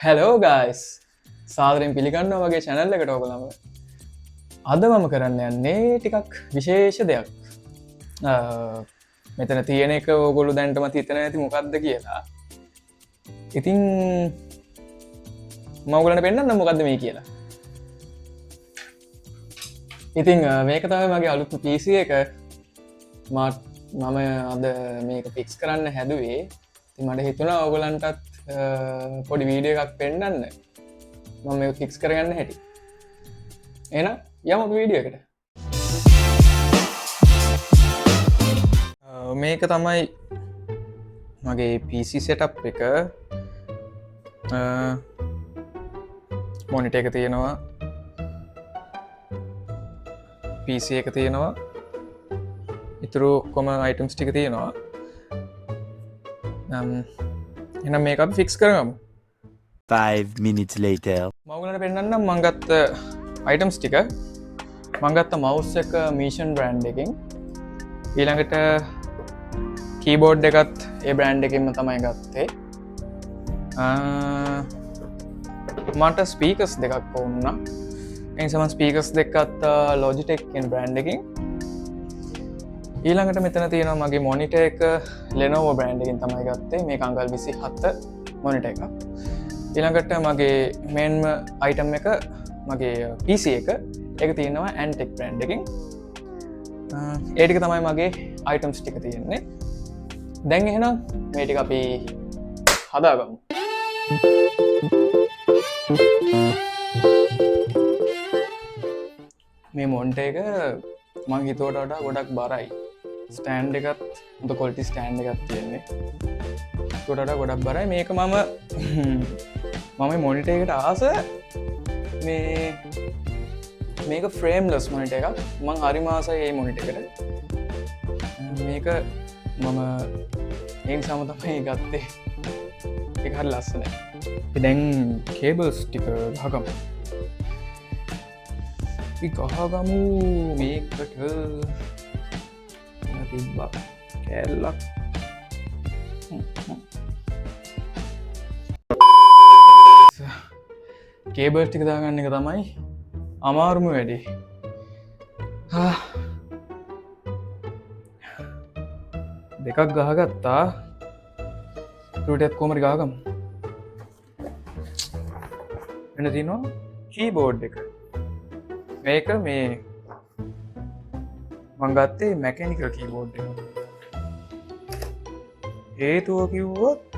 Hello guys සාදරෙන් පිළිගන්න වගේ චැනල්ල එකට ඔගලම අද මම කරන්න යන්නේ ටිකක් විශේෂ දෙයක් මෙතන තියෙන එක ඕගොලු දැන්ටම හිතන ඇති මොකක්ද කියලා ඉතින් මවගලට පෙන්න්න මොකක්ද මේ කියලා ඉතිං මේක තම මගේ අලුත්තු පිසි එක මට මම අද මේක ෆික්ස් කරන්න හැදුවේ ති මට හිතුනා ඔගලන්ටත් පොඩි වීඩිය එකක් පෙන්න්න මම ෆික්ස් කරගන්න හැටි එන යම වීඩියකට මේක තමයි මගේ පිසි සෙටප් එක මොනිට එක තියෙනවා පිසි එක තියෙනවා ඉතුරු කොම අයිටම්ස් ටික තියෙනවා එනම් මේක ෆික්ස් කරගමු 5 minutes later මවගලට පෙන්න්නම් මංගත්ත අයිටම්ස් ටික මංගත්ත මවස් එක මීෂන් බ්‍රන්් එකින් ඊළඟට කීබෝඩ් එකත් ඒ බ්‍රන්් එකම තමයි ගත්තේ මට ස්පීකස් දෙකක් ඔන්න එනිසම ස්පීකස් දෙකත් ලෝජිටෙක්ෙන් බ්‍රන්් එකින් ඊළඟට මෙතන තියෙනවා මගේ මොනිට එක ලෙනෝව බ්‍රන්් එකින් තමයි ගත්තේ මේ අංගල් 27 මොනිට එක ඊළඟට මගේ මේන්ම අයිටම් එක මගේ පිසි එක තියෙනවා ඇන්ටෙක් බ්‍රන්් එකින් ඒටික තමයි මගේ අයිටම්ස් ටික තියෙන්නේ දැන් එහෙනම් මේටික අපි හදාගමු මේ මොන්ට එක මං හිතෝට වඩා ගොඩක් බරයි ස්ටෑන්් එකත් ද කොල්ටි ස්ටෑන්් එකත් තියෙන්නේ තොටට ගොඩක් බරයි මේක මම මොනිට එකට ආස මේක ෆ්‍රේම් ලස් මොනිට එකක් මං හරි මාසයි ඒ මොනිට එකට මේක මම ඒ සම තමයි ගත්තේ එකහර ලස්සන දැන් කේබල්ස් ටික හකම් ගහගමු මේකට තිබ්බා කැල්ලක් කේබල් ටික දාගන්න එක තමයි අමාරුම වැඩි දෙකක් ගහගත්තා ටටත් කෝමරි ගාගම් එන තිනවා කීබෝඩ් එක මේක මේ මංගත්තේ මැකනිකල් කීබෝඩ් හේතුව කිව්වොත්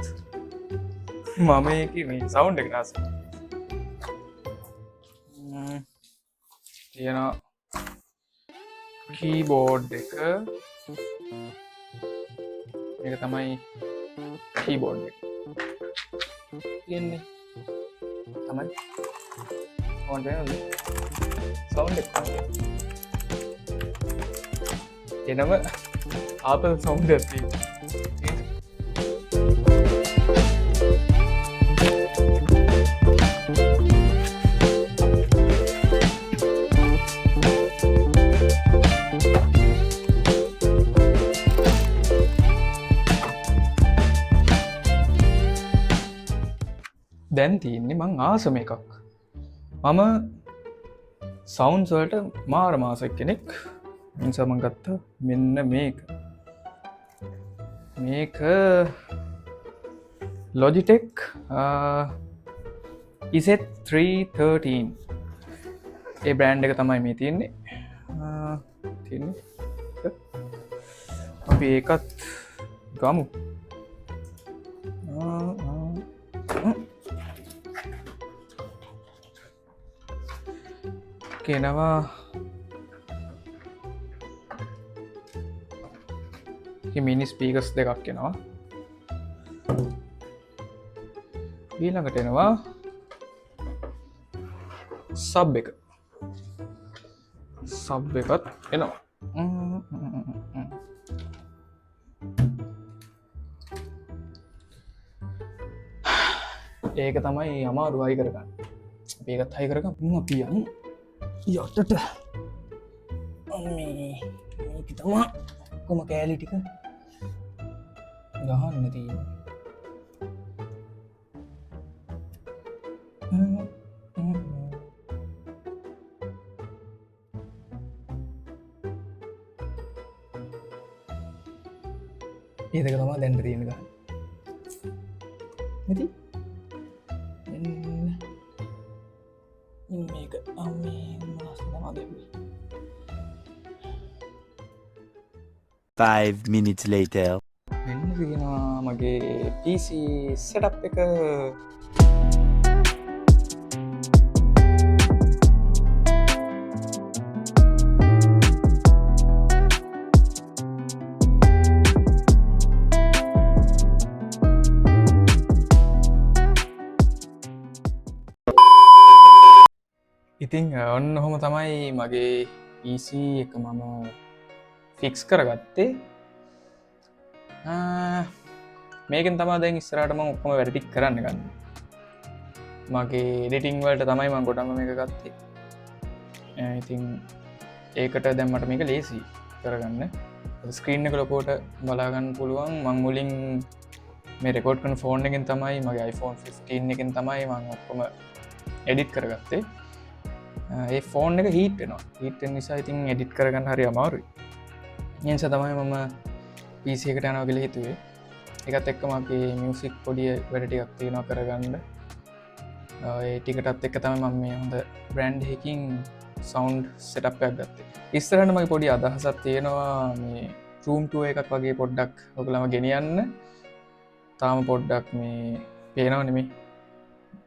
මම මේ සවුන්් එක නාස තියෙන කීබෝඩ් එක එක තමයි කීබෝඩ් එක තියෙන්නේ තමයි ඕන් සවුන්් එක එනම ආපල් සෞන්් ඇති දැන් තියන්නේ මං ආසම එකක් මම සෞන්ස් වලට මාර මාසක් කෙනෙක් සමන් ගත්ත මෙන්න මේක ලොජිටෙක් ඉසෙත් 313 ඒ බ්‍රෑන්් එක තමයි මේ තියෙන්නේ අපි ඒකත් ගමු කෙනවා මිනි ස්පීකස් දෙකක් කෙනවා ඊළඟට එනවා සබ් එකත් එනවා ඒක තමයි අමාරු අයි කරගන්න ඒකත් හයි කරග පියන් යොටට මේක තමා කොම කෑලි ටික ගහන්න තිය ඒදක තමා දැන්ට තියෙන ගන්න නැති මේක අමේ 5 minutes later. මෙන්න තියෙනවා මගේ PC සෙටප් එක ඉතිං ඔන්න හොම තමයි මගේ PC එක මම ෆික්ස් කරගත්තේ මේකෙන් තමා දැන් ඉස්සරටම ඔක්කොම වැඩටික් කරන්න ගන්න මගේ ඩිටිං වලට තමයි මං ගොඩම මේක ගත්තේ ඉතින් ඒකට දැම්මට මේක ලේසි කරගන්න ස්ක්‍රීන් එක ලොකෝට බලාගන්න පුළුවන් මං මුලින් මේ රෙකෝඩ්කන ෆෝන් එකෙන් තමයි මගේ iPhone 15 එකෙන් තමයි මං ඔක්කොම එඩිට් කරගත්තේ ඒ ෆෝන් එක හිට වෙනවා හිට නිසා ඉතින් එඩිට් කරගන්න හරි අමාරුයි නිස තමයි මම PC එකට යනවා කියලා හිතුවේ එකත් එක්ක මගේ මියසික් පොඩිය වැඩ ටිකක් තියෙනවා කරගන්න ඒ ටිකටත් එක්ක තමයි මම මේ හොඳ බ්‍රෑන්ඩ් එකකින් සවුන්ඩ් සෙටප් එකක් ගත්තේ ඉස්සරහට මගේ පොඩි අදහසක් තියෙනවා මේ රූම් ටුවර් එකක් වගේ පොඩ්ඩක් ඔයගලම ගෙනියන්න තාම පොඩ්ඩක් මේ පේනව නෙමෙයි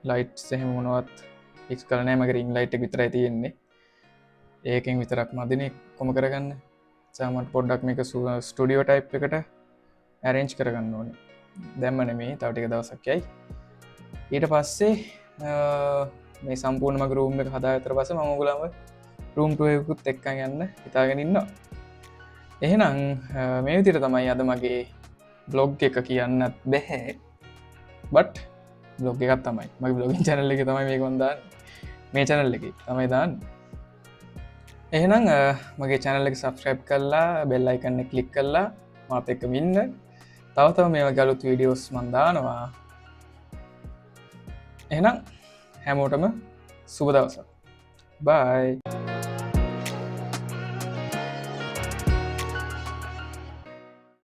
ලයිට්ස් එහෙම මොනවත් ෆික්ස් කරලා නැහැ මගේ රින් ලයිට් එක විතරයි තියෙන්නේ ඒකෙන් විතරක් මදිනේ කොම කරගන්න සාමට පොඩ්ඩක් මේක ස්ටඩියෝ ටයිප් එකට ඇරෙන්ච් කරගන්න ඕනේ දැම්ම නෙමේ තව ටික දවසක් යයි ඊට පස්සේ මේ සම්පූර්ණ මගේ රූම් එක හදා විතර පස්සේ මම ඔයගොල්ලන්ව රූම් ටුවර් එකකුත් එක්කන් යන්න හිතාගෙන ඉන්නවා එහෙනම් මේ විදිහට තමයි අද මගේ බ්ලොග් එක කියන්නත් බැහැ බට් බ්ලොග් එකක් තමයි මගේ බ්ලොගින් channel එකේ තමයි මේක මම දාන්නේ මේ channel එකේ තමයි දාන්නේ එහෙනම් මගේ channel එක subscribe කරලා bell icon එක click කරලා මාත් එක්ක ඉන්න තව මේ වගේ අලුත් වීඩියෝස් මම දානවා එහෙනම් හැමෝටම සුබ දවසක් bye